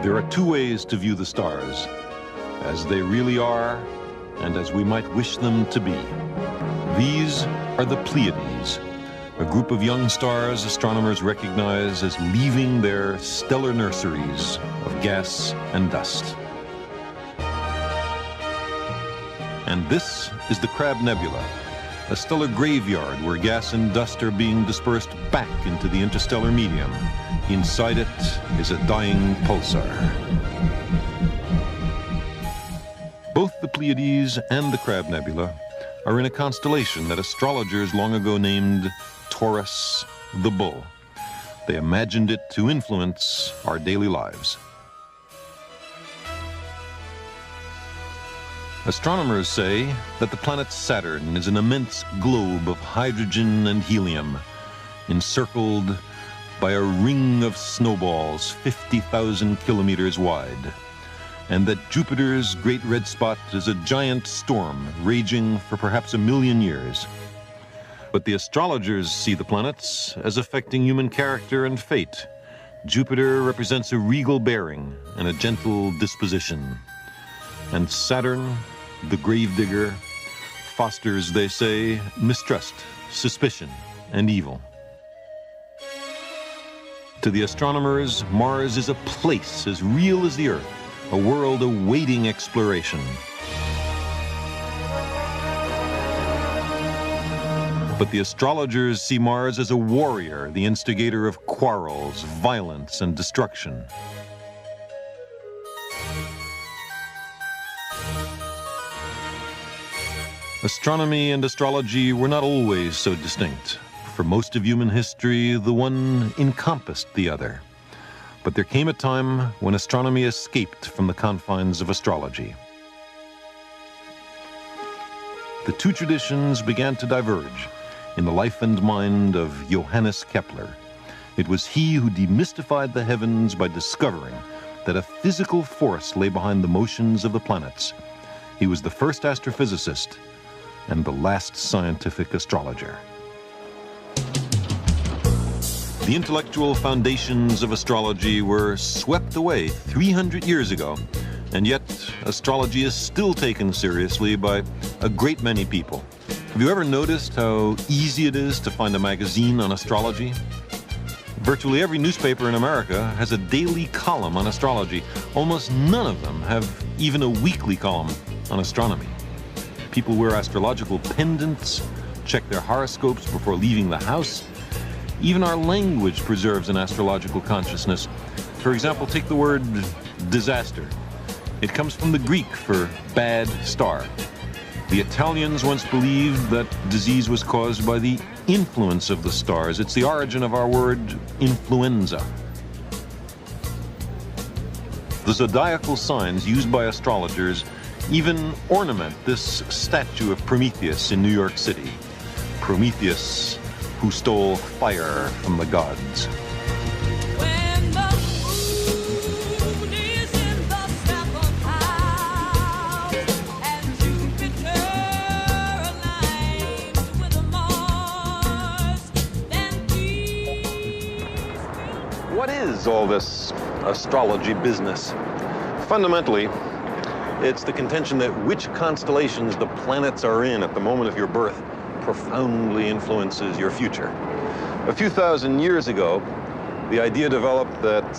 There are two ways to view the stars, as they really are and as we might wish them to be. These are the Pleiades, a group of young stars astronomers recognize as leaving their stellar nurseries of gas and dust. And this is the Crab Nebula, a stellar graveyard where gas and dust are being dispersed back into the interstellar medium. Inside it is a dying pulsar. Both the Pleiades and the Crab Nebula are in a constellation that astrologers long ago named Taurus the Bull. They imagined it to influence our daily lives. Astronomers say that the planet Saturn is an immense globe of hydrogen and helium, encircled by a ring of snowballs 50,000 kilometers wide, and that Jupiter's great red spot is a giant storm raging for perhaps 1,000,000 years. But the astrologers see the planets as affecting human character and fate. Jupiter represents a regal bearing and a gentle disposition. And Saturn, the gravedigger, fosters, they say, mistrust, suspicion, and evil. To the astronomers, Mars is a place as real as the Earth, a world awaiting exploration. But the astrologers see Mars as a warrior, the instigator of quarrels, violence, and destruction. Astronomy and astrology were not always so distinct. For most of human history, the one encompassed the other. But there came a time when astronomy escaped from the confines of astrology. The two traditions began to diverge in the life and mind of Johannes Kepler. It was he who demystified the heavens by discovering that a physical force lay behind the motions of the planets. He was the first astrophysicist and the last scientific astrologer. The intellectual foundations of astrology were swept away 300 years ago, and yet astrology is still taken seriously by a great many people. Have you ever noticed how easy it is to find a magazine on astrology? Virtually every newspaper in America has a daily column on astrology. Almost none of them have even a weekly column on astronomy. People wear astrological pendants, check their horoscopes before leaving the house. Even our language preserves an astrological consciousness. For example, take the word disaster. It comes from the Greek for bad star. The Italians once believed that disease was caused by the influence of the stars. It's the origin of our word influenza. The zodiacal signs used by astrologers even ornament this statue of Prometheus in New York City. Prometheus, who stole fire from the gods. When the moon is in the seventh house and Jupiter aligns with Mars, then peace will... What is all this astrology business? Fundamentally, it's the contention that which constellations the planets are in at the moment of your birth profoundly influences your future. A few thousand years ago, the idea developed that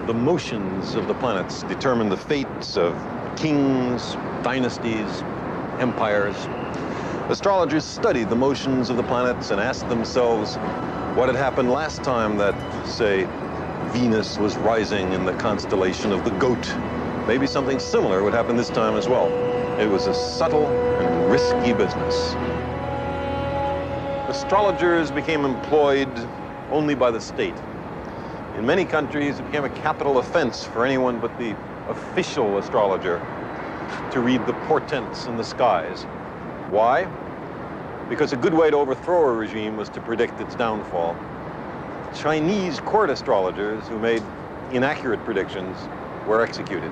the motions of the planets determine the fates of kings, dynasties, empires. Astrologers studied the motions of the planets and asked themselves what had happened last time that, say, Venus was rising in the constellation of the Goat. Maybe something similar would happen this time as well. It was a subtle and risky business. Astrologers became employed only by the state. In many countries, it became a capital offense for anyone but the official astrologer to read the portents in the skies. Why? Because a good way to overthrow a regime was to predict its downfall. Chinese court astrologers who made inaccurate predictions were executed.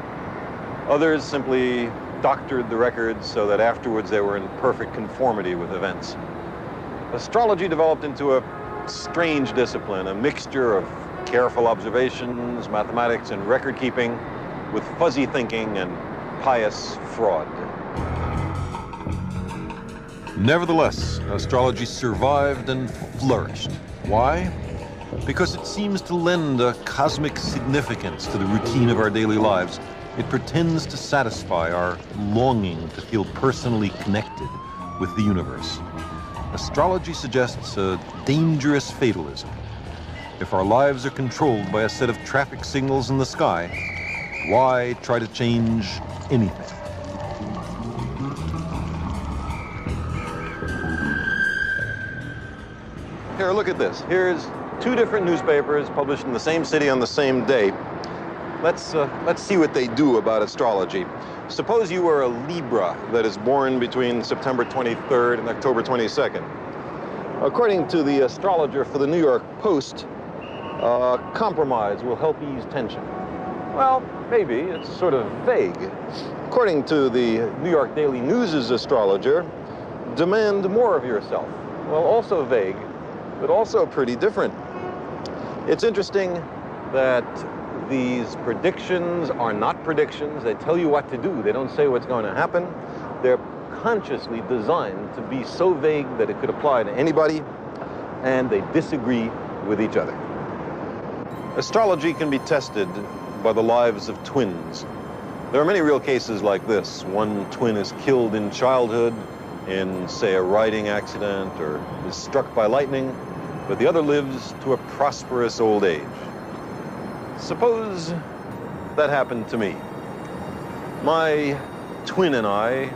Others simply doctored the records so that afterwards they were in perfect conformity with events. Astrology developed into a strange discipline, a mixture of careful observations, mathematics, and record keeping with fuzzy thinking and pious fraud. Nevertheless, astrology survived and flourished. Why? Because it seems to lend a cosmic significance to the routine of our daily lives. It pretends to satisfy our longing to feel personally connected with the universe. Astrology suggests a dangerous fatalism. If our lives are controlled by a set of traffic signals in the sky, why try to change anything? Here, look at this. Here's two different newspapers published in the same city on the same day. Let's see what they do about astrology. Suppose you were a Libra that is born between September 23rd and October 22nd. According to the astrologer for the New York Post, compromise will help ease tension. Well, maybe. It's sort of vague. According to the New York Daily News' astrologer, demand more of yourself. Well, also vague, but also pretty different. It's interesting that these predictions are not predictions. They tell you what to do. They don't say what's going to happen. They're consciously designed to be so vague that it could apply to anybody, and they disagree with each other. Astrology can be tested by the lives of twins. There are many real cases like this. One twin is killed in childhood in, say, a riding accident or is struck by lightning, but the other lives to a prosperous old age. Suppose that happened to me. My twin and I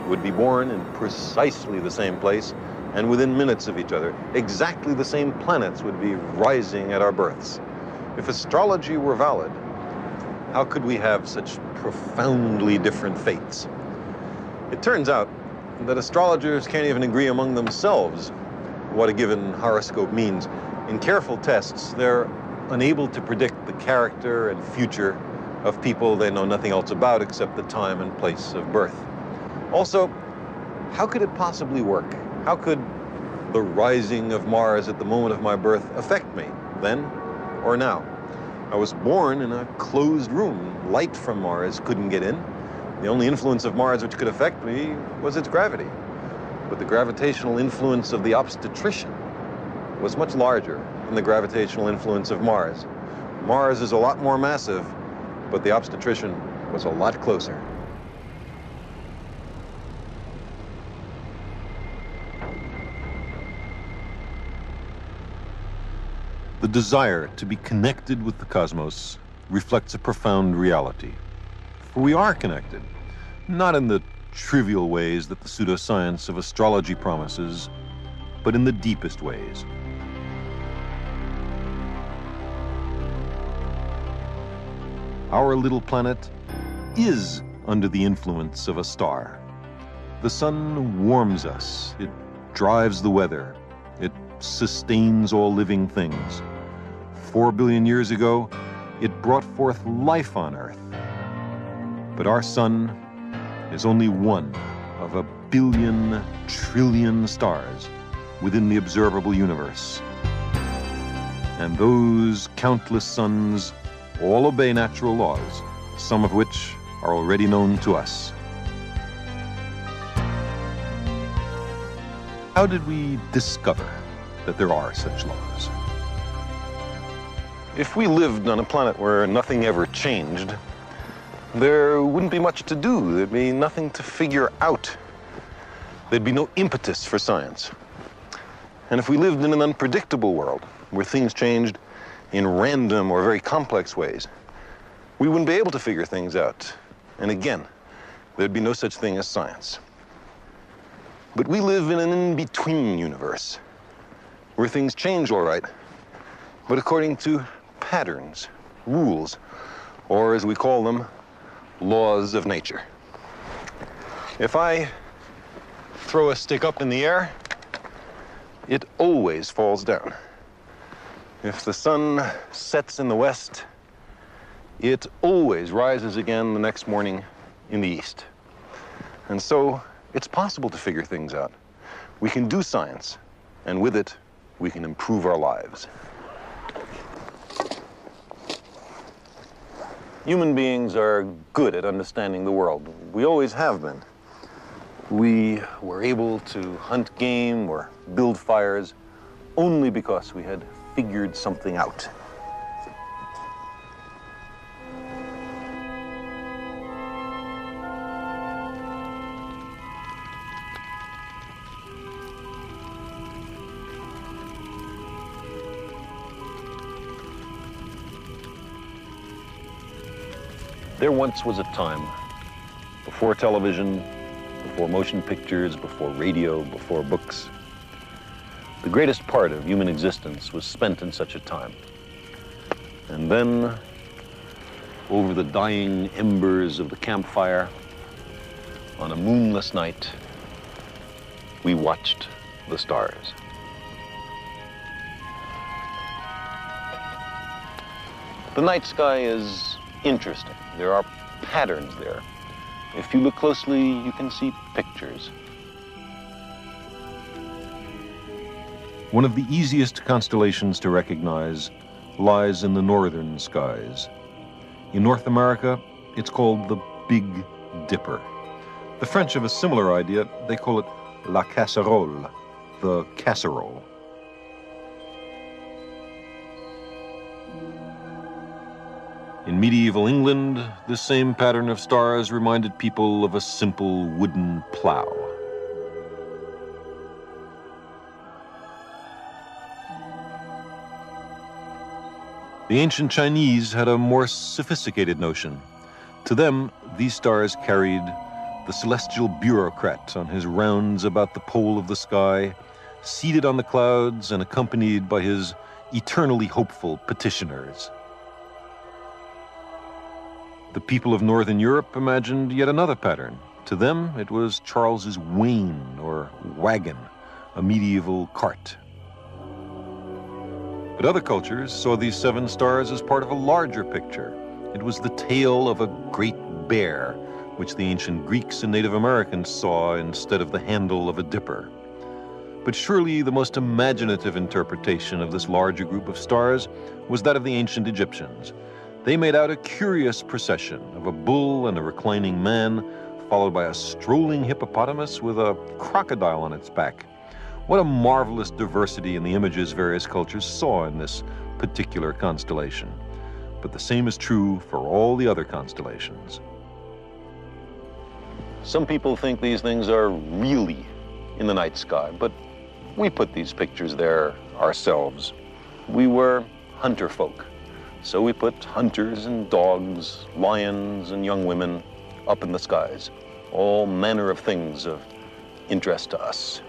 would be born in precisely the same place and within minutes of each other. Exactly the same planets would be rising at our births. If astrology were valid, how could we have such profoundly different fates? It turns out that astrologers can't even agree among themselves what a given horoscope means. In careful tests, they're unable to predict the character and future of people they know nothing else about except the time and place of birth. Also, how could it possibly work? How could the rising of Mars at the moment of my birth affect me, then or now? I was born in a closed room. Light from Mars couldn't get in. The only influence of Mars which could affect me was its gravity. But the gravitational influence of the obstetrician was much larger than the gravitational influence of Mars. Mars is a lot more massive, but the obstetrician was a lot closer. The desire to be connected with the cosmos reflects a profound reality. For we are connected, not in the trivial ways that the pseudoscience of astrology promises, but in the deepest ways. Our little planet is under the influence of a star. The sun warms us, it drives the weather, it sustains all living things. 4 billion years ago, it brought forth life on Earth. But our sun is only one of a billion trillion stars within the observable universe. And those countless suns all obey natural laws, some of which are already known to us. How did we discover that there are such laws? If we lived on a planet where nothing ever changed, there wouldn't be much to do. There'd be nothing to figure out. There'd be no impetus for science. And if we lived in an unpredictable world, where things changed in random or very complex ways, we wouldn't be able to figure things out. And again, there'd be no such thing as science. But we live in an in-between universe, where things change all right, but according to patterns, rules, or as we call them, laws of nature. If I throw a stick up in the air, it always falls down. If the sun sets in the west, it always rises again the next morning in the east. And so it's possible to figure things out. We can do science, and with it, we can improve our lives. Human beings are good at understanding the world. We always have been. We were able to hunt game or build fires only because we had figured something out. There once was a time, before television, before motion pictures, before radio, before books, the greatest part of human existence was spent in such a time. And then, over the dying embers of the campfire, on a moonless night, we watched the stars. The night sky is interesting. There are patterns there. If you look closely, you can see pictures. One of the easiest constellations to recognize lies in the northern skies. In North America, it's called the Big Dipper. The French have a similar idea. They call it la casserole, the casserole. In medieval England, this same pattern of stars reminded people of a simple wooden plow. The ancient Chinese had a more sophisticated notion. To them, these stars carried the celestial bureaucrat on his rounds about the pole of the sky, seated on the clouds and accompanied by his eternally hopeful petitioners. The people of Northern Europe imagined yet another pattern. To them, it was Charles's wain or wagon, a medieval cart. But other cultures saw these seven stars as part of a larger picture. It was the tail of a great bear, which the ancient Greeks and Native Americans saw instead of the handle of a dipper. But surely the most imaginative interpretation of this larger group of stars was that of the ancient Egyptians. They made out a curious procession of a bull and a reclining man, followed by a strolling hippopotamus with a crocodile on its back. What a marvelous diversity in the images various cultures saw in this particular constellation. But the same is true for all the other constellations. Some people think these things are really in the night sky, but we put these pictures there ourselves. We were hunter folk. So we put hunters and dogs, lions and young women up in the skies, all manner of things of interest to us.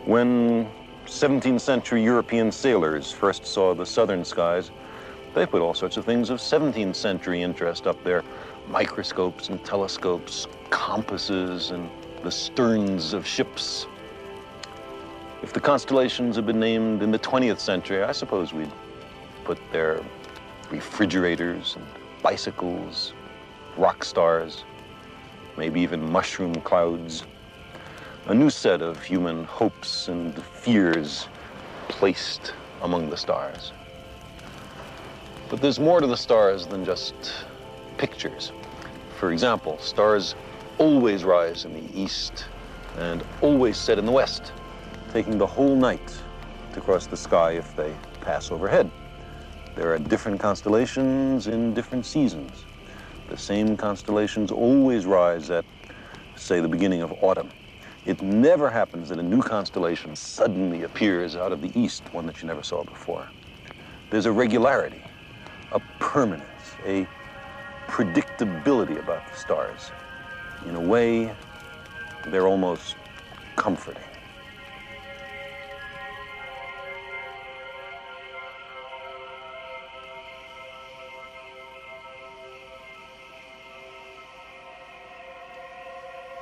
When 17th century European sailors first saw the southern skies, they put all sorts of things of 17th century interest up there, microscopes and telescopes, compasses and the sterns of ships. If the constellations had been named in the 20th century, I suppose we'd put their refrigerators and bicycles, rock stars, maybe even mushroom clouds. A new set of human hopes and fears placed among the stars. But there's more to the stars than just pictures. For example, stars always rise in the east and always set in the west, taking the whole night to cross the sky if they pass overhead. There are different constellations in different seasons. The same constellations always rise at, say, the beginning of autumn. It never happens that a new constellation suddenly appears out of the east, one that you never saw before. There's a regularity, a permanence, a predictability about the stars. In a way, they're almost comforting.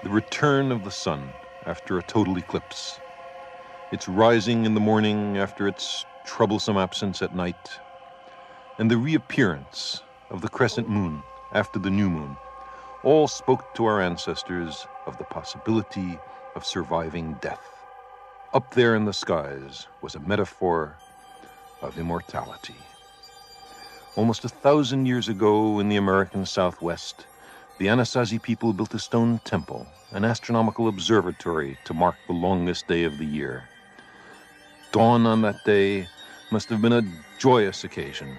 The return of the sun after a total eclipse. Its rising in the morning after its troublesome absence at night. And the reappearance of the crescent moon after the new moon all spoke to our ancestors of the possibility of surviving death. Up there in the skies was a metaphor of immortality. Almost 1,000 years ago in the American Southwest, the Anasazi people built a stone temple, an astronomical observatory to mark the longest day of the year. Dawn on that day must have been a joyous occasion,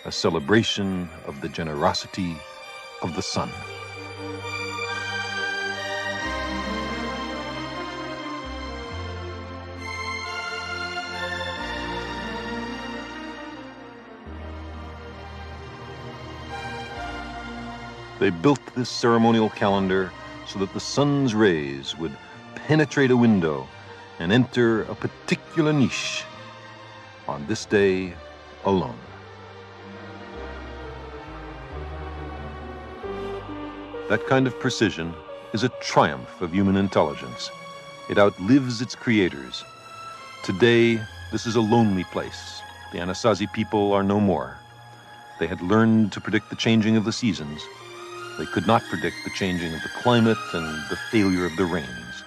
a celebration of the generosity of the sun. They built this ceremonial calendar so that the sun's rays would penetrate a window and enter a particular niche on this day alone. That kind of precision is a triumph of human intelligence. It outlives its creators. Today, this is a lonely place. The Anasazi people are no more. They had learned to predict the changing of the seasons. They could not predict the changing of the climate and the failure of the rains.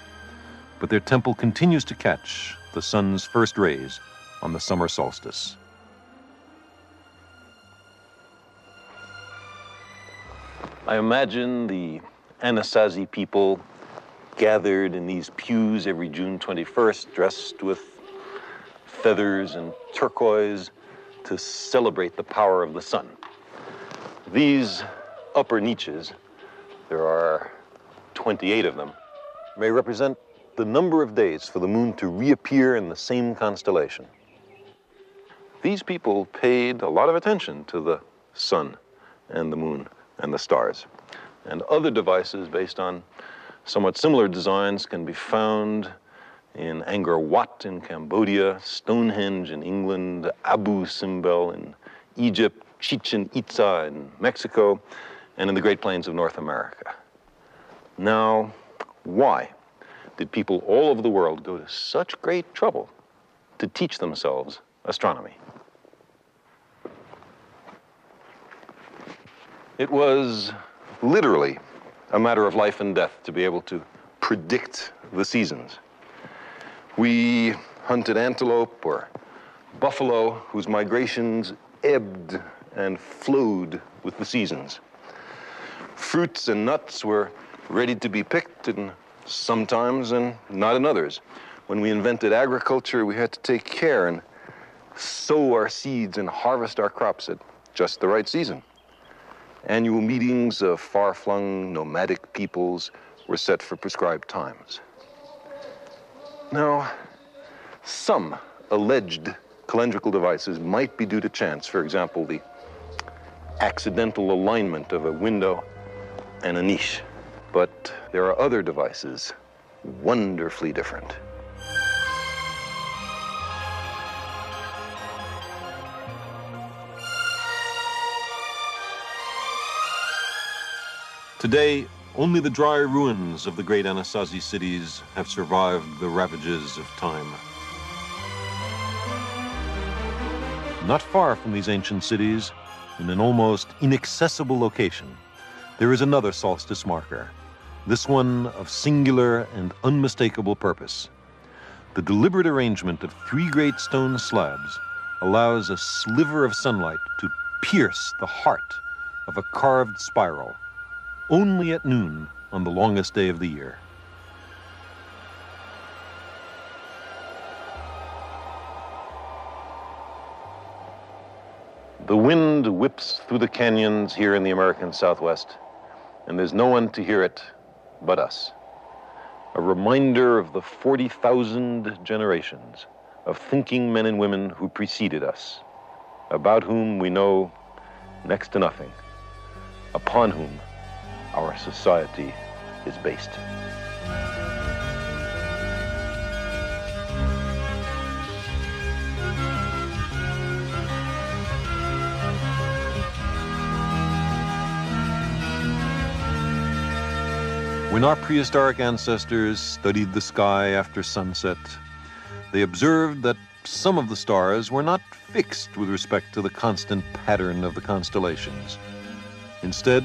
But their temple continues to catch the sun's first rays on the summer solstice. I imagine the Anasazi people gathered in these pews every June 21st, dressed with feathers and turquoise to celebrate the power of the sun. These upper niches, there are 28 of them, may represent the number of days for the moon to reappear in the same constellation. These people paid a lot of attention to the sun and the moon and the stars. And other devices based on somewhat similar designs can be found in Angkor Wat in Cambodia, Stonehenge in England, Abu Simbel in Egypt, Chichen Itza in Mexico, and in the Great Plains of North America. Now, why did people all over the world go to such great trouble to teach themselves astronomy? It was literally a matter of life and death to be able to predict the seasons. We hunted antelope or buffalo whose migrations ebbed and flowed with the seasons. Fruits and nuts were ready to be picked in some times and not in others. When we invented agriculture, we had to take care and sow our seeds and harvest our crops at just the right season. Annual meetings of far-flung nomadic peoples were set for prescribed times. Now, some alleged calendrical devices might be due to chance. For example, the accidental alignment of a window and a niche. But there are other devices wonderfully different. Today, only the dry ruins of the great Anasazi cities have survived the ravages of time. Not far from these ancient cities, in an almost inaccessible location, there is another solstice marker, this one of singular and unmistakable purpose. The deliberate arrangement of 3 great stone slabs allows a sliver of sunlight to pierce the heart of a carved spiral, only at noon on the longest day of the year. The wind whips through the canyons here in the American Southwest, and there's no one to hear it but us. A reminder of the 40,000 generations of thinking men and women who preceded us, about whom we know next to nothing, upon whom our society is based. When our prehistoric ancestors studied the sky after sunset, they observed that some of the stars were not fixed with respect to the constant pattern of the constellations. Instead,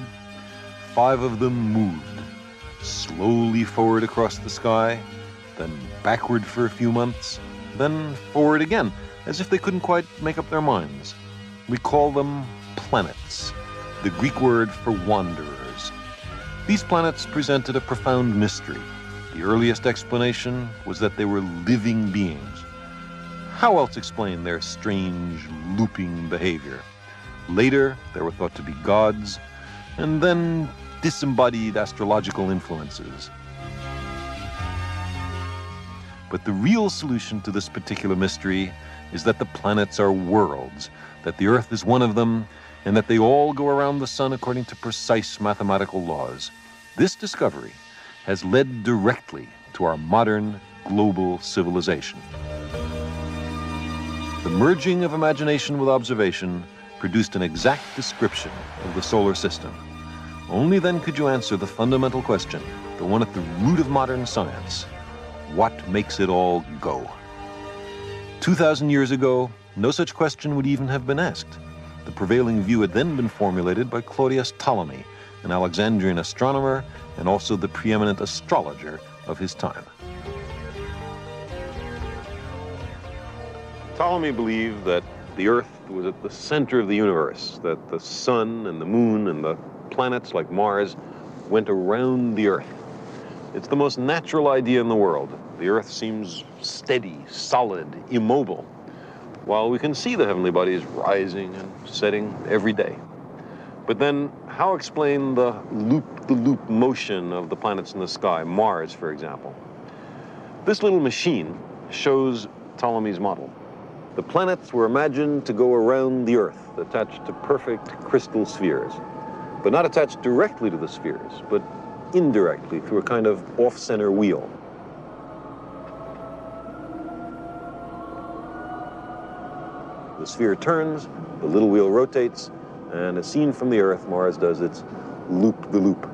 5 of them moved, slowly forward across the sky, then backward for a few months, then forward again, as if they couldn't quite make up their minds. We call them planets, the Greek word for wanderers. These planets presented a profound mystery. The earliest explanation was that they were living beings. How else explain their strange, looping behavior? Later, they were thought to be gods, and then disembodied astrological influences. But the real solution to this particular mystery is that the planets are worlds, that the Earth is one of them, and that they all go around the sun according to precise mathematical laws. This discovery has led directly to our modern global civilization. The merging of imagination with observation produced an exact description of the solar system. Only then could you answer the fundamental question, the one at the root of modern science. What makes it all go? 2,000 years ago, no such question would even have been asked. The prevailing view had then been formulated by Claudius Ptolemy, an Alexandrian astronomer and also the preeminent astrologer of his time. Ptolemy believed that the Earth was at the center of the universe, that the sun and the moon and the planets like Mars went around the Earth. It's the most natural idea in the world. The Earth seems steady, solid, immobile, while we can see the heavenly bodies rising and setting every day. But then, how explain the loop-the-loop motion of the planets in the sky, Mars, for example? This little machine shows Ptolemy's model. The planets were imagined to go around the Earth, attached to perfect crystal spheres, but not attached directly to the spheres, but indirectly through a kind of off-center wheel. The sphere turns, the little wheel rotates, and as seen from the Earth, Mars does its loop-the-loop.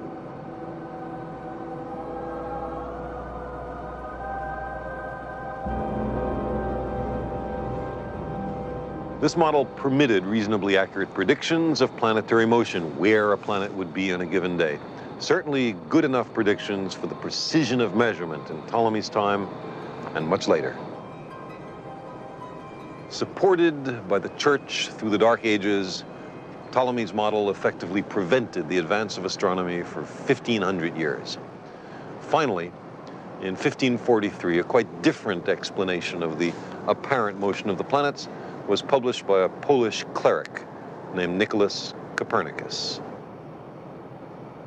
This model permitted reasonably accurate predictions of planetary motion, where a planet would be on a given day. Certainly good enough predictions for the precision of measurement in Ptolemy's time and much later. Supported by the Church through the Dark Ages, Ptolemy's model effectively prevented the advance of astronomy for 1,500 years. Finally, in 1543, a quite different explanation of the apparent motion of the planets was published by a Polish cleric named Nicholas Copernicus.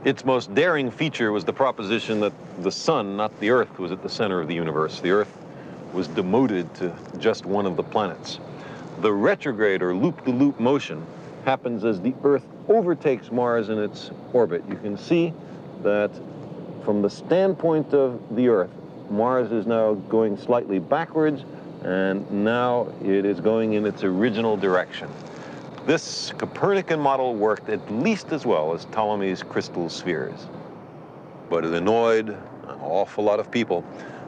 Its most daring feature was the proposition that the sun, not the Earth, was at the center of the universe. The Earth was demoted to just one of the planets. The retrograde or loop-the-loop motion happens as the Earth overtakes Mars in its orbit. You can see that from the standpoint of the Earth, Mars is now going slightly backwards, and now it is going in its original direction. This Copernican model worked at least as well as Ptolemy's crystal spheres. But it annoyed an awful lot of people.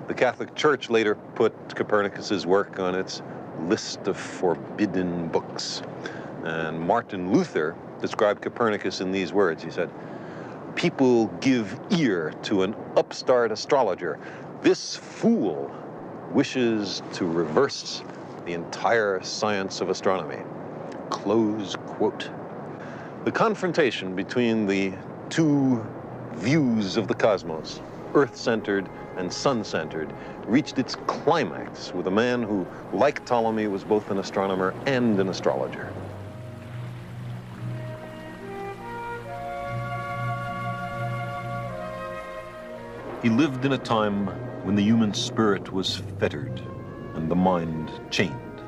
The Catholic Church later put Copernicus's work on its list of forbidden books. And Martin Luther described Copernicus in these words. He said, "People give ear to an upstart astrologer. This fool wishes to reverse the entire science of astronomy." Close quote. The confrontation between the two views of the cosmos, Earth-centered and sun-centered, reached its climax with a man who, like Ptolemy, was both an astronomer and an astrologer. He lived in a time when the human spirit was fettered and the mind chained,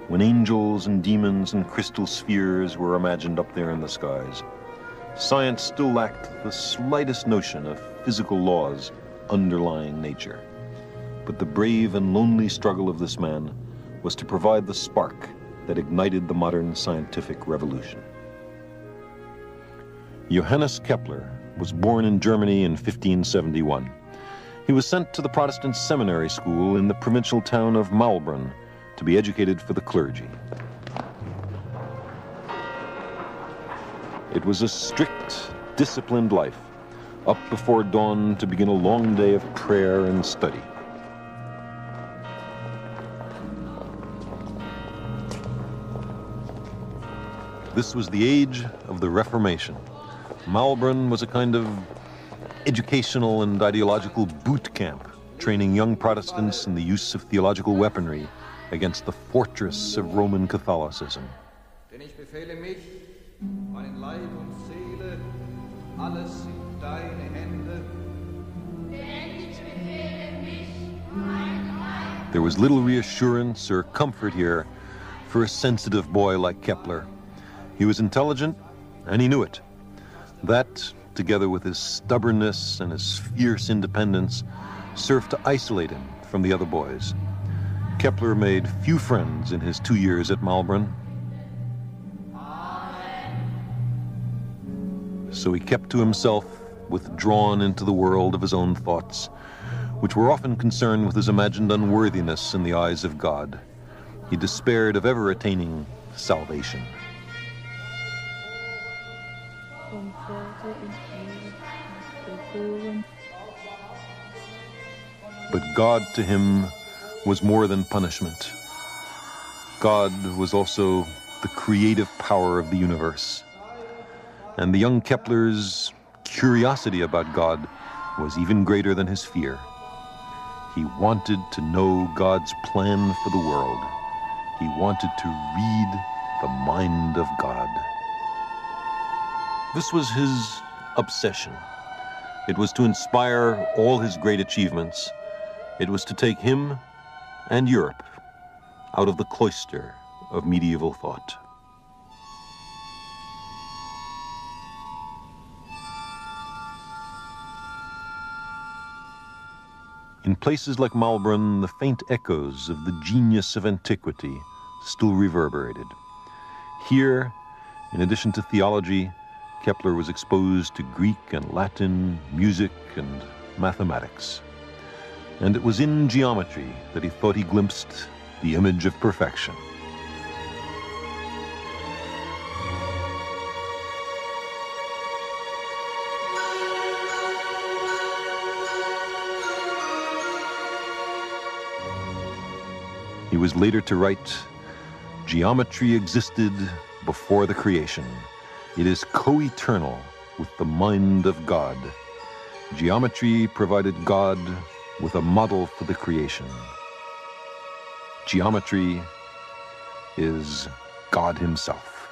when angels and demons and crystal spheres were imagined up there in the skies. Science still lacked the slightest notion of physical laws underlying nature. But the brave and lonely struggle of this man was to provide the spark that ignited the modern scientific revolution. Johannes Kepler was born in Germany in 1571. He was sent to the Protestant seminary school in the provincial town of Maulbronn to be educated for the clergy. It was a strict, disciplined life, up before dawn to begin a long day of prayer and study. This was the age of the Reformation. Malbrunn was a kind of educational and ideological boot camp, training young Protestants in the use of theological weaponry against the fortress of Roman Catholicism. Denn ich befehle mich, meinen Leib und Seele, alles in deine Hände. There was little reassurance or comfort here for a sensitive boy like Kepler. He was intelligent, and he knew it. That, together with his stubbornness and his fierce independence, served to isolate him from the other boys. Kepler made few friends in his 2 years at Malbrunn. So he kept to himself, withdrawn into the world of his own thoughts, which were often concerned with his imagined unworthiness in the eyes of God. He despaired of ever attaining salvation. But God to him was more than punishment. God was also the creative power of the universe. And the young Kepler's curiosity about God was even greater than his fear. He wanted to know God's plan for the world. He wanted to read the mind of God. This was his obsession. It was to inspire all his great achievements. It was to take him and Europe out of the cloister of medieval thought. In places like Malbrunn, the faint echoes of the genius of antiquity still reverberated. Here, in addition to theology, Kepler was exposed to Greek and Latin, music and mathematics. And it was in geometry that he thought he glimpsed the image of perfection. He was later to write, "Geometry existed before the creation. It is co-eternal with the mind of God. Geometry provided God with a model for the creation. Geometry is God himself."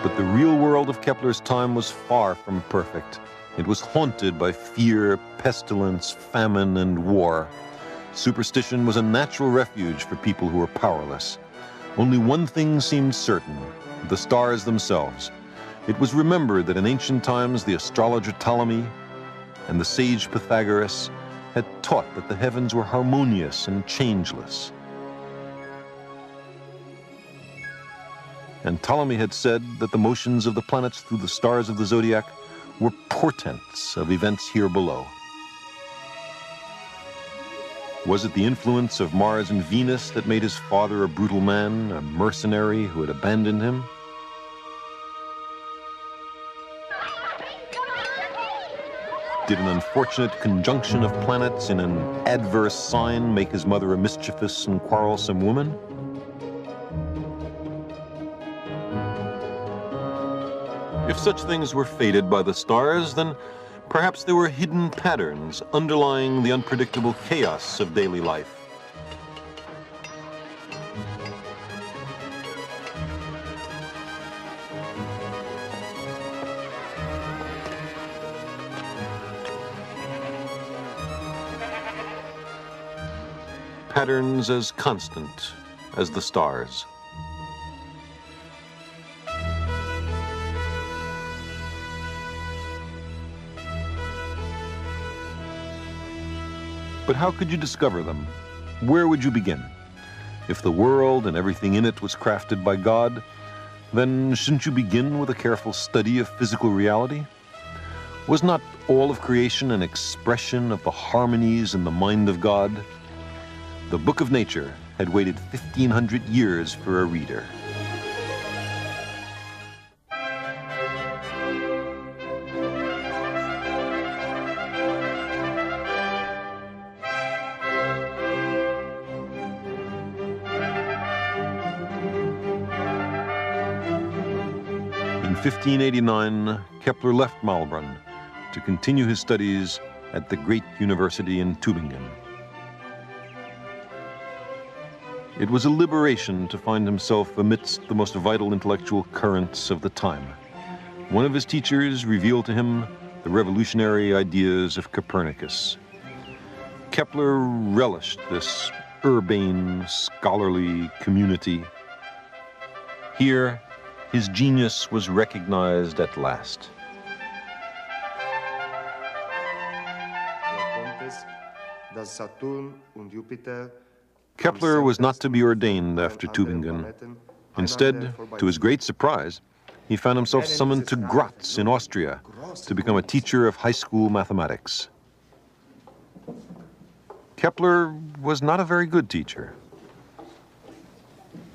But the real world of Kepler's time was far from perfect. It was haunted by fear, pestilence, famine, and war. Superstition was a natural refuge for people who were powerless. Only one thing seemed certain: the stars themselves. It was remembered that in ancient times the astrologer Ptolemy and the sage Pythagoras had taught that the heavens were harmonious and changeless. And Ptolemy had said that the motions of the planets through the stars of the zodiac were portents of events here below. Was it the influence of Mars and Venus that made his father a brutal man, a mercenary who had abandoned him? Did an unfortunate conjunction of planets in an adverse sign make his mother a mischievous and quarrelsome woman? If such things were fated by the stars, then perhaps there were hidden patterns underlying the unpredictable chaos of daily life. Patterns as constant as the stars. But how could you discover them? Where would you begin? If the world and everything in it was crafted by God, then shouldn't you begin with a careful study of physical reality? Was not all of creation an expression of the harmonies in the mind of God? The book of nature had waited 1,500 years for a reader. 1589, Kepler left Malbrunn to continue his studies at the great university in Tübingen. It was a liberation to find himself amidst the most vital intellectual currents of the time. One of his teachers revealed to him the revolutionary ideas of Copernicus. Kepler relished this urbane, scholarly community. Here, his genius was recognized at last. Kepler was not to be ordained after Tübingen. Instead, to his great surprise, he found himself summoned to Graz in Austria to become a teacher of high school mathematics. Kepler was not a very good teacher.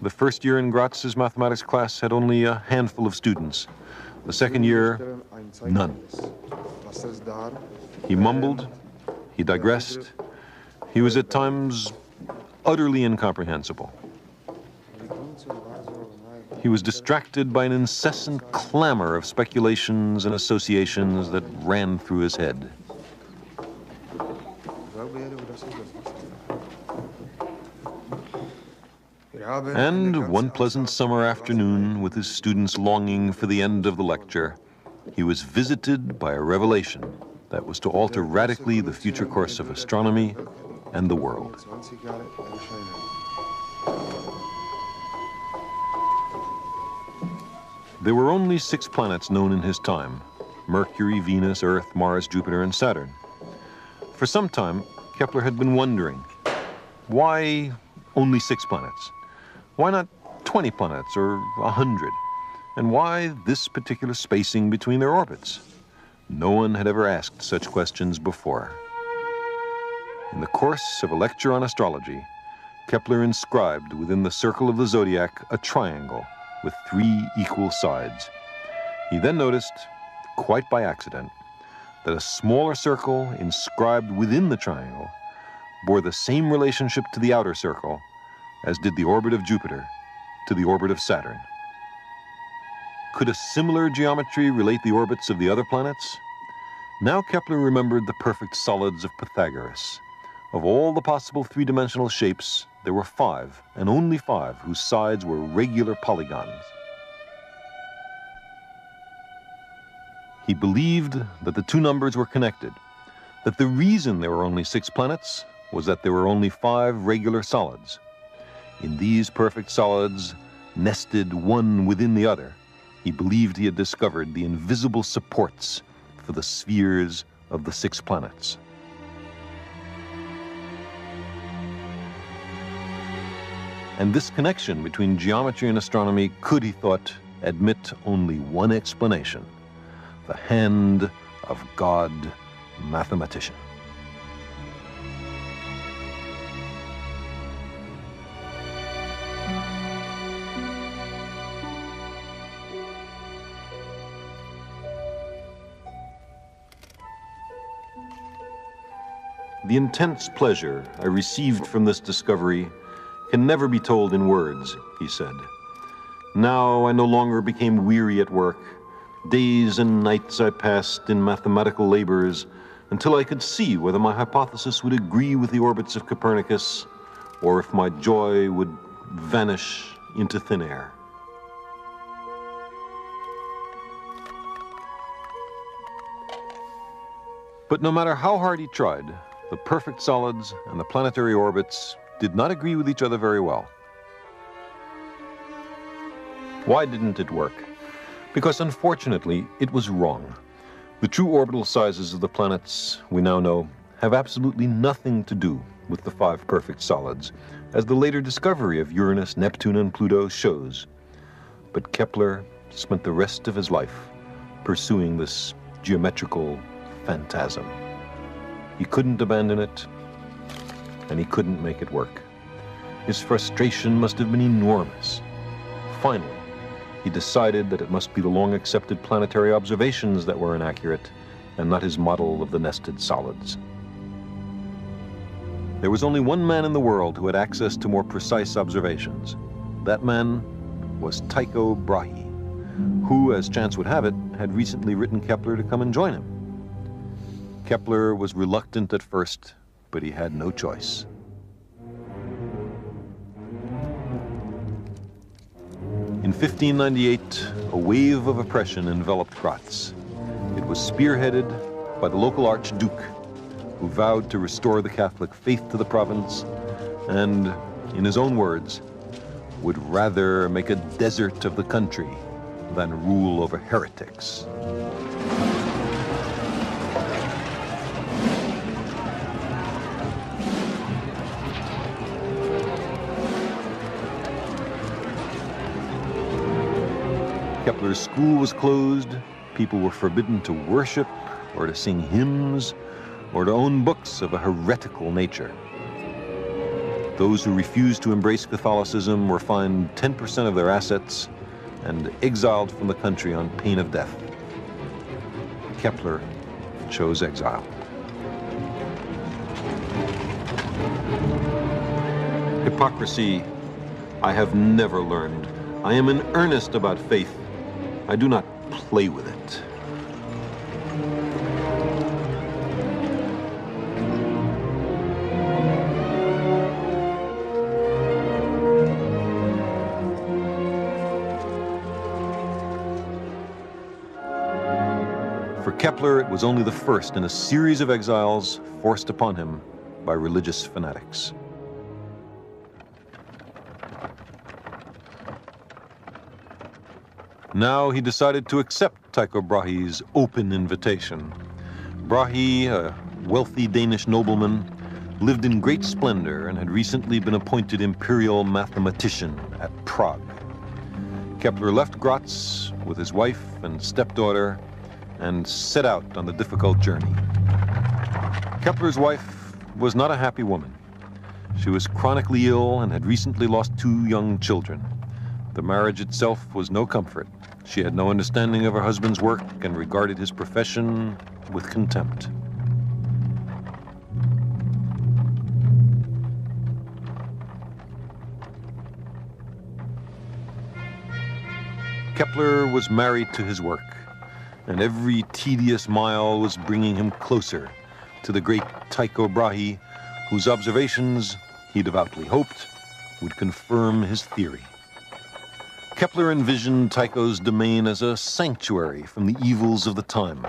The first year in Graz's mathematics class had only a handful of students. The second year, none. He mumbled, he digressed, he was at times utterly incomprehensible. He was distracted by an incessant clamor of speculations and associations that ran through his head. And one pleasant summer afternoon, with his students longing for the end of the lecture, he was visited by a revelation that was to alter radically the future course of astronomy and the world. There were only 6 planets known in his time: Mercury, Venus, Earth, Mars, Jupiter, and Saturn. For some time, Kepler had been wondering, why only 6 planets? Why not 20 planets or 100? And why this particular spacing between their orbits? No one had ever asked such questions before. In the course of a lecture on astrology, Kepler inscribed within the circle of the zodiac a triangle with 3 equal sides. He then noticed, quite by accident, that a smaller circle inscribed within the triangle bore the same relationship to the outer circle as did the orbit of Jupiter to the orbit of Saturn. Could a similar geometry relate the orbits of the other planets? Now Kepler remembered the perfect solids of Pythagoras. Of all the possible 3-dimensional shapes, there were 5, and only 5, whose sides were regular polygons. He believed that the 2 numbers were connected, that the reason there were only 6 planets was that there were only 5 regular solids. In these perfect solids, nested one within the other, he believed he had discovered the invisible supports for the spheres of the 6 planets. And this connection between geometry and astronomy could, he thought, admit only one explanation: the hand of God, mathematician. The intense pleasure I received from this discovery can never be told in words, he said. Now I no longer became weary at work. Days and nights I passed in mathematical labors until I could see whether my hypothesis would agree with the orbits of Copernicus or if my joy would vanish into thin air. But no matter how hard he tried, the perfect solids and the planetary orbits did not agree with each other very well. Why didn't it work? Because unfortunately, it was wrong. The true orbital sizes of the planets, we now know, have absolutely nothing to do with the 5 perfect solids, as the later discovery of Uranus, Neptune, and Pluto shows. But Kepler spent the rest of his life pursuing this geometrical phantasm. He couldn't abandon it, and he couldn't make it work. His frustration must have been enormous. Finally, he decided that it must be the long-accepted planetary observations that were inaccurate, and not his model of the nested solids. There was only one man in the world who had access to more precise observations. That man was Tycho Brahe, who, as chance would have it, had recently written Kepler to come and join him. Kepler was reluctant at first, but he had no choice. In 1598, a wave of oppression enveloped Graz. It was spearheaded by the local archduke, who vowed to restore the Catholic faith to the province and, in his own words, would rather make a desert of the country than rule over heretics. Kepler's school was closed. People were forbidden to worship or to sing hymns or to own books of a heretical nature. Those who refused to embrace Catholicism were fined 10% of their assets and exiled from the country on pain of death. Kepler chose exile. Hypocrisy I have never learned. I am in earnest about faith. I do not play with it. For Kepler, it was only the first in a series of exiles forced upon him by religious fanatics. Now he decided to accept Tycho Brahe's open invitation. Brahe, a wealthy Danish nobleman, lived in great splendor and had recently been appointed imperial mathematician at Prague. Kepler left Graz with his wife and stepdaughter and set out on the difficult journey. Kepler's wife was not a happy woman. She was chronically ill and had recently lost 2 young children. The marriage itself was no comfort. She had no understanding of her husband's work and regarded his profession with contempt. Kepler was married to his work, and every tedious mile was bringing him closer to the great Tycho Brahe, whose observations, he devoutly hoped, would confirm his theory. Kepler envisioned Tycho's domain as a sanctuary from the evils of the time.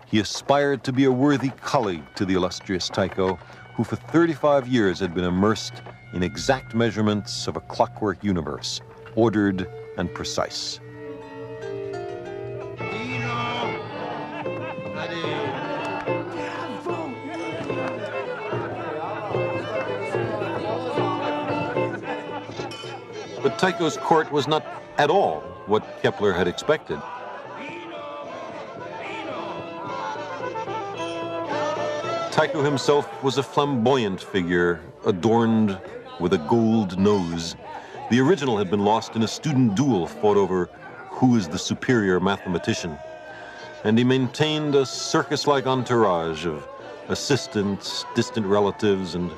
He aspired to be a worthy colleague to the illustrious Tycho, who for 35 years had been immersed in exact measurements of a clockwork universe, ordered and precise. But Tycho's court was not at all what Kepler had expected. Tycho himself was a flamboyant figure, adorned with a gold nose. The original had been lost in a student duel fought over who is the superior mathematician. And he maintained a circus-like entourage of assistants, distant relatives, and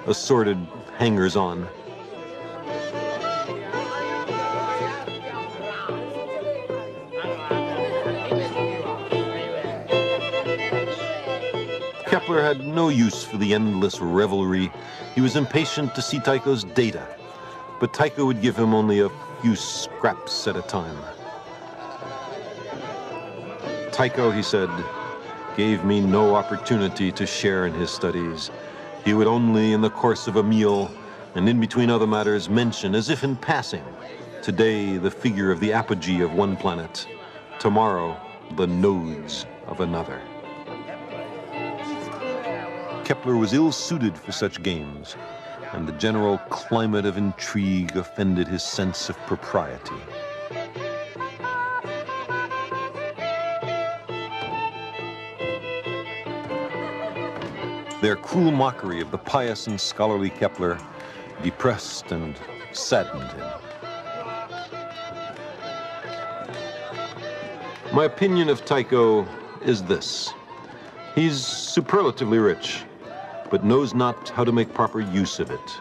assorted hangers-on. Kepler had no use for the endless revelry. He was impatient to see Tycho's data, but Tycho would give him only a few scraps at a time. Tycho, he said, gave me no opportunity to share in his studies. He would only, in the course of a meal and in between other matters, mention, as if in passing, today the figure of the apogee of one planet, tomorrow the nodes of another. Kepler was ill-suited for such games, and the general climate of intrigue offended his sense of propriety. Their cruel mockery of the pious and scholarly Kepler depressed and saddened him. My opinion of Tycho is this. He's superlatively rich, but knows not how to make proper use of it.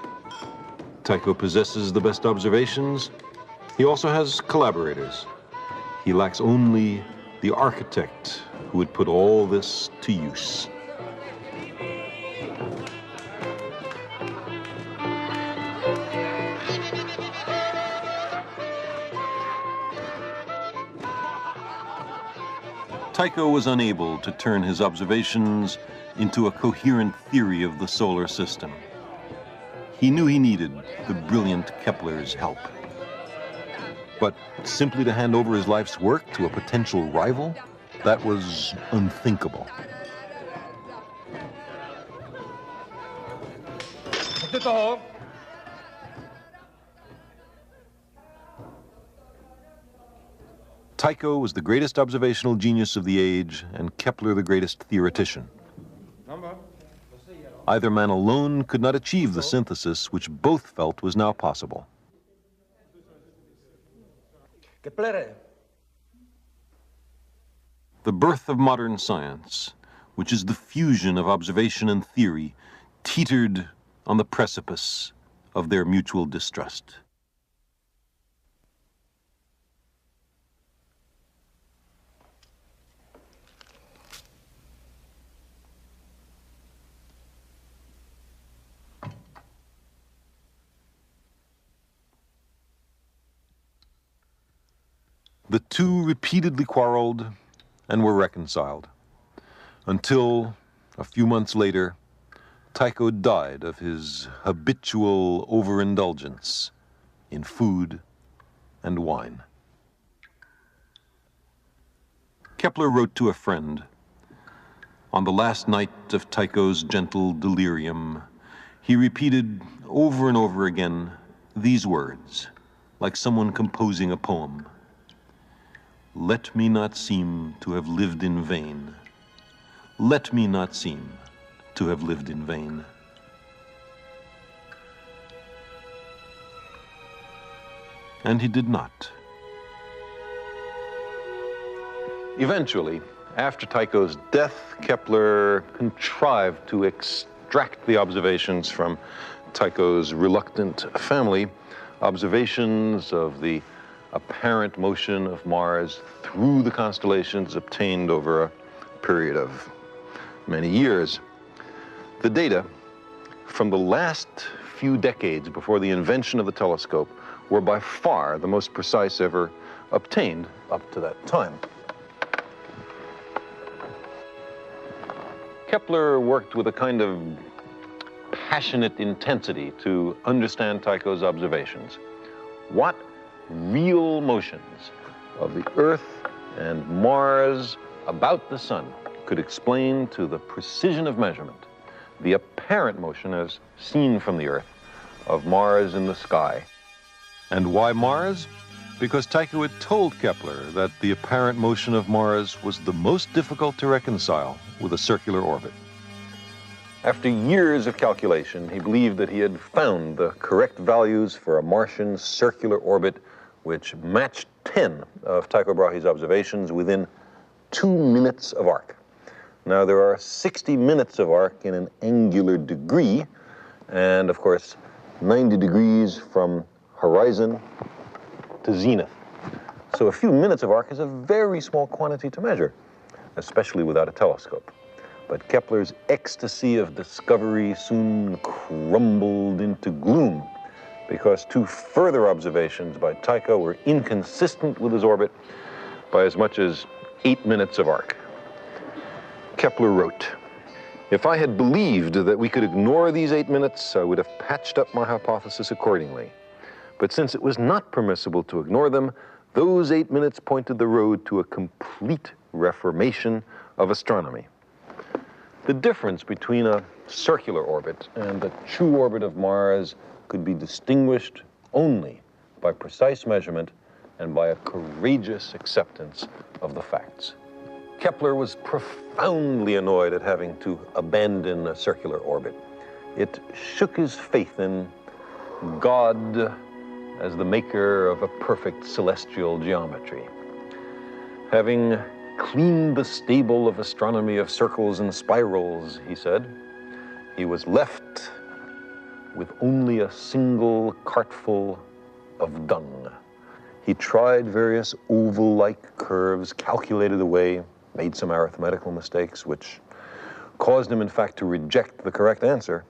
Tycho possesses the best observations. He also has collaborators. He lacks only the architect who would put all this to use. Tycho was unable to turn his observations into a coherent theory of the solar system. He knew he needed the brilliant Kepler's help. But simply to hand over his life's work to a potential rival, that was unthinkable. Tycho was the greatest observational genius of the age, and Kepler the greatest theoretician. Either man alone could not achieve the synthesis which both felt was now possible. The birth of modern science, which is the fusion of observation and theory, teetered on the precipice of their mutual distrust. The two repeatedly quarreled and were reconciled, until, a few months later, Tycho died of his habitual overindulgence in food and wine. Kepler wrote to a friend, on the last night of Tycho's gentle delirium, he repeated over and over again these words, like someone composing a poem. Let me not seem to have lived in vain. Let me not seem to have lived in vain. And he did not. Eventually, after Tycho's death, Kepler contrived to extract the observations from Tycho's reluctant family, observations of the apparent motion of Mars through the constellations obtained over a period of many years. The data from the last few decades before the invention of the telescope were by far the most precise ever obtained up to that time. Kepler worked with a kind of passionate intensity to understand Tycho's observations. What real motions of the Earth and Mars about the Sun could explain to the precision of measurement the apparent motion as seen from the Earth of Mars in the sky. And why Mars? Because Tycho had told Kepler that the apparent motion of Mars was the most difficult to reconcile with a circular orbit. After years of calculation, he believed that he had found the correct values for a Martian circular orbit which matched 10 of Tycho Brahe's observations within 2 minutes of arc. Now, there are 60 minutes of arc in an angular degree, and of course, 90 degrees from horizon to zenith. So a few minutes of arc is a very small quantity to measure, especially without a telescope. But Kepler's ecstasy of discovery soon crumbled into gloom, because 2 further observations by Tycho were inconsistent with his orbit by as much as 8 minutes of arc. Kepler wrote, "If I had believed that we could ignore these 8 minutes, I would have patched up my hypothesis accordingly. But since it was not permissible to ignore them, those 8 minutes pointed the road to a complete reformation of astronomy." The difference between a circular orbit and the true orbit of Mars could be distinguished only by precise measurement and by a courageous acceptance of the facts. Kepler was profoundly annoyed at having to abandon a circular orbit. It shook his faith in God as the maker of a perfect celestial geometry. Having cleaned the stable of astronomy of circles and spirals, he said, he was left with only a single cartful of dung. He tried various oval-like curves, calculated away, made some arithmetical mistakes, which caused him, in fact, to reject the correct answer.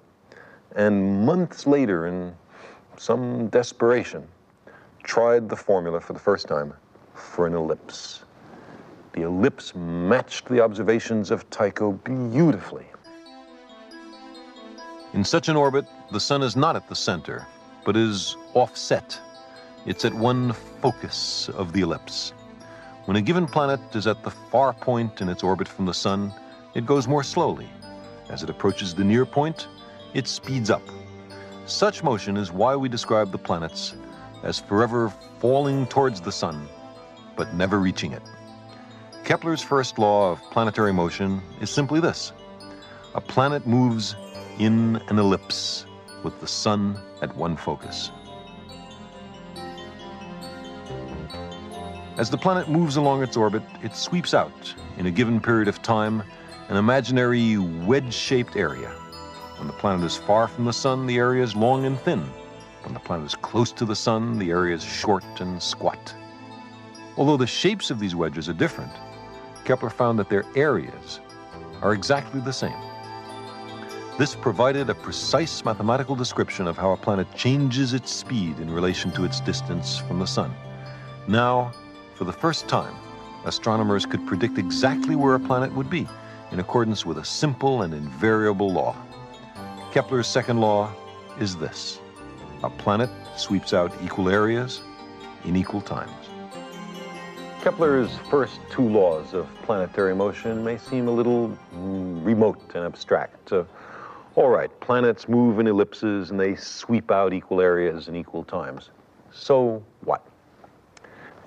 And months later, in some desperation, tried the formula for the first time for an ellipse. The ellipse matched the observations of Tycho beautifully. In such an orbit, the sun is not at the center, but is offset. It's at one focus of the ellipse. When a given planet is at the far point in its orbit from the sun, it goes more slowly. As it approaches the near point, it speeds up. Such motion is why we describe the planets as forever falling towards the sun, but never reaching it. Kepler's first law of planetary motion is simply this: a planet moves in an ellipse with the sun at one focus. As the planet moves along its orbit, it sweeps out, in a given period of time, an imaginary wedge-shaped area. When the planet is far from the sun, the area is long and thin. When the planet is close to the sun, the area is short and squat. Although the shapes of these wedges are different, Kepler found that their areas are exactly the same. This provided a precise mathematical description of how a planet changes its speed in relation to its distance from the sun. Now, for the first time, astronomers could predict exactly where a planet would be, in accordance with a simple and invariable law. Kepler's second law is this: a planet sweeps out equal areas in equal times. Kepler's first two laws of planetary motion may seem a little remote and abstract. All right, planets move in ellipses and they sweep out equal areas in equal times. So what?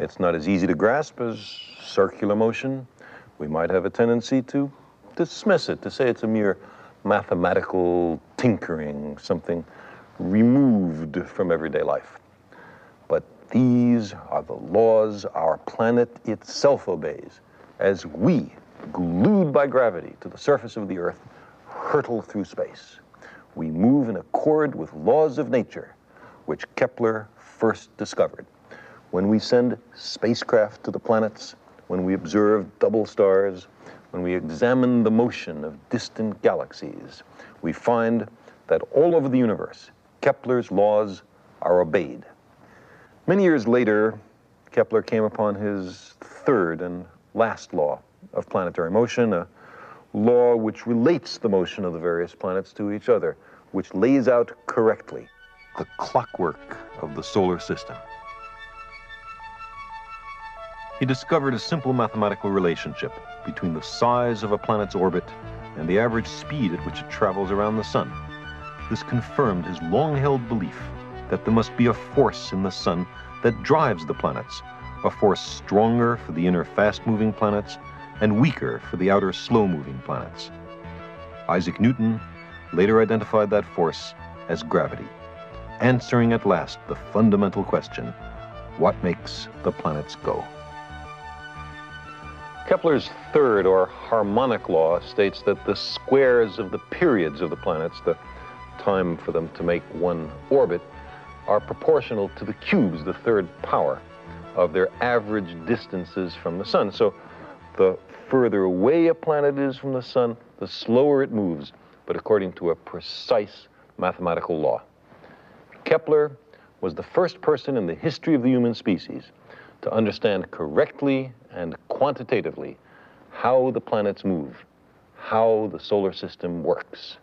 It's not as easy to grasp as circular motion. We might have a tendency to dismiss it, to say it's a mere mathematical tinkering, something removed from everyday life. But these are the laws our planet itself obeys, as we, glued by gravity to the surface of the Earth, hurtle through space. We move in accord with laws of nature, which Kepler first discovered. When we send spacecraft to the planets, when we observe double stars, when we examine the motion of distant galaxies, we find that all over the universe, Kepler's laws are obeyed. Many years later, Kepler came upon his third and last law of planetary motion, a law which relates the motion of the various planets to each other, which lays out correctly the clockwork of the solar system. He discovered a simple mathematical relationship between the size of a planet's orbit and the average speed at which it travels around the sun. This confirmed his long-held belief that there must be a force in the sun that drives the planets, a force stronger for the inner fast-moving planets and weaker for the outer slow-moving planets. Isaac Newton later identified that force as gravity, answering at last the fundamental question: what makes the planets go? Kepler's third, or harmonic law, states that the squares of the periods of the planets, the time for them to make one orbit, are proportional to the cubes, the third power, of their average distances from the sun. So the further away a planet is from the sun, the slower it moves, but according to a precise mathematical law. Kepler was the first person in the history of the human species to understand correctly and quantitatively how the planets move, how the solar system works.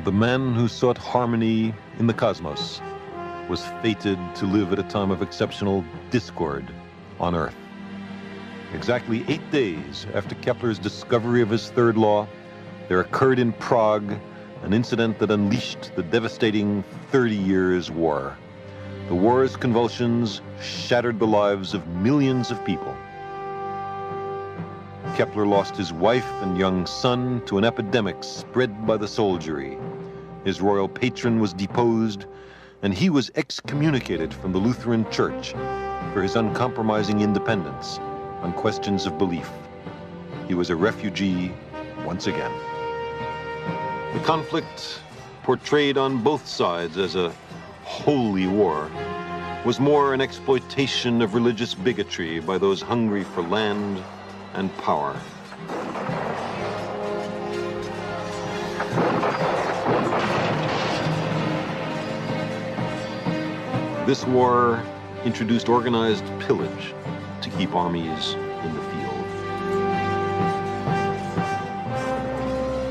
The man who sought harmony in the cosmos was fated to live at a time of exceptional discord on Earth. Exactly 8 days after Kepler's discovery of his third law, there occurred in Prague an incident that unleashed the devastating 30 Years' War. The war's convulsions shattered the lives of millions of people. Kepler lost his wife and young son to an epidemic spread by the soldiery. His royal patron was deposed, and he was excommunicated from the Lutheran Church for his uncompromising independence on questions of belief. He was a refugee once again. The conflict, portrayed on both sides as a holy war, was more an exploitation of religious bigotry by those hungry for land and power. This war introduced organized pillage to keep armies in the field.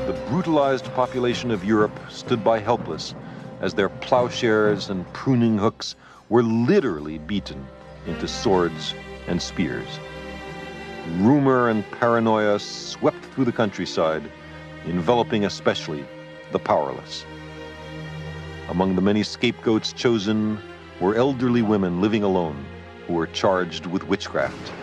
The brutalized population of Europe stood by helpless as their plowshares and pruning hooks were literally beaten into swords and spears. Rumor and paranoia swept through the countryside, enveloping especially the powerless. Among the many scapegoats chosen were elderly women living alone who were charged with witchcraft.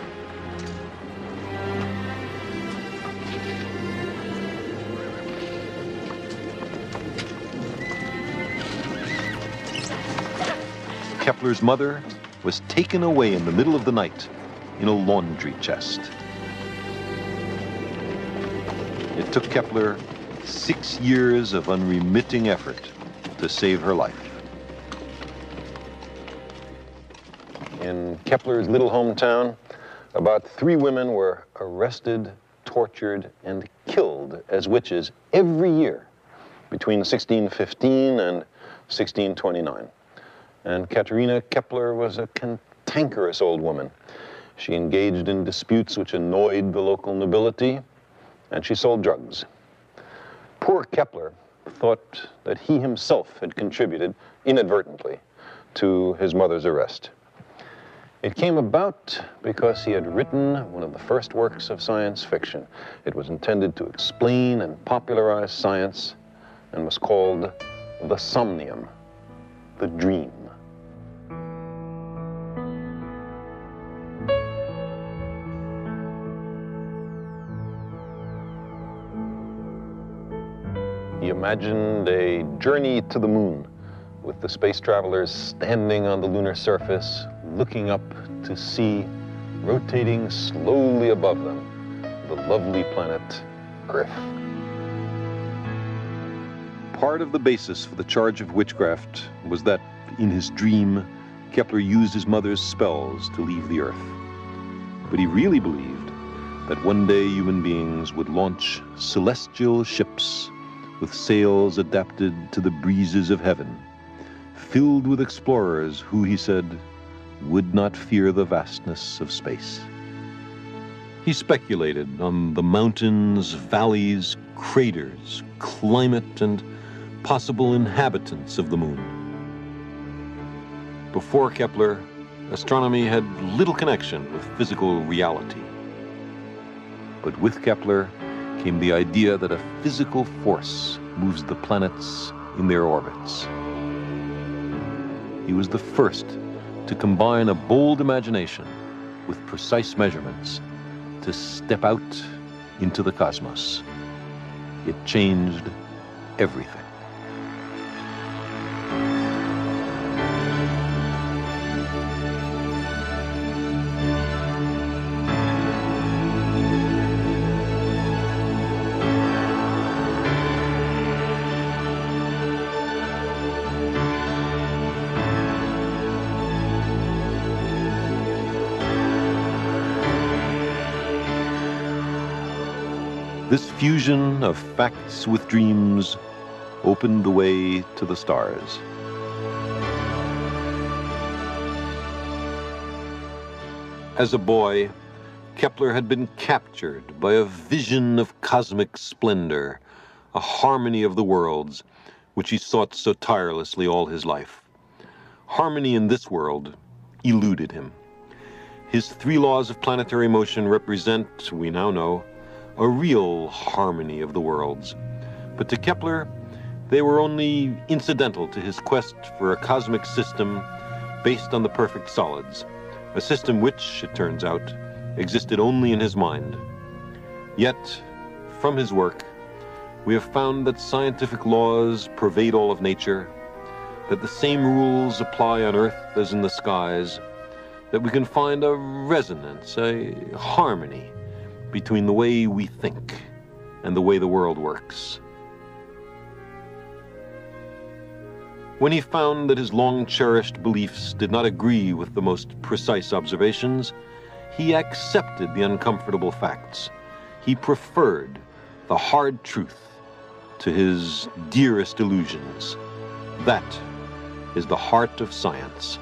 Kepler's mother was taken away in the middle of the night in a laundry chest. It took Kepler 6 years of unremitting effort to save her life. In Kepler's little hometown, about 3 women were arrested, tortured, and killed as witches every year between 1615 and 1629. And Katerina Kepler was a cantankerous old woman. She engaged in disputes which annoyed the local nobility, and she sold drugs. Poor Kepler thought that he himself had contributed inadvertently to his mother's arrest. It came about because he had written one of the first works of science fiction. It was intended to explain and popularize science and was called The Somnium, The Dream. He imagined a journey to the moon with the space travelers standing on the lunar surface, looking up to see, rotating slowly above them, the lovely planet Earth. Part of the basis for the charge of witchcraft was that, in his dream, Kepler used his mother's spells to leave the Earth. But he really believed that one day human beings would launch celestial ships with sails adapted to the breezes of heaven, filled with explorers who, he said, would not fear the vastness of space. He speculated on the mountains, valleys, craters, climate, and possible inhabitants of the moon. Before Kepler, astronomy had little connection with physical reality. But with Kepler came the idea that a physical force moves the planets in their orbits. He was the first to combine a bold imagination with precise measurements to step out into the cosmos. It changed everything. This fusion of facts with dreams opened the way to the stars. As a boy, Kepler had been captured by a vision of cosmic splendor, a harmony of the worlds, which he sought so tirelessly all his life. Harmony in this world eluded him. His 3 laws of planetary motion represent, we now know, a real harmony of the worlds. But to Kepler, they were only incidental to his quest for a cosmic system based on the perfect solids, a system which, it turns out, existed only in his mind. Yet, from his work, we have found that scientific laws pervade all of nature, that the same rules apply on Earth as in the skies, that we can find a resonance, a harmony between the way we think and the way the world works. When he found that his long-cherished beliefs did not agree with the most precise observations, he accepted the uncomfortable facts. He preferred the hard truth to his dearest illusions. That is the heart of science.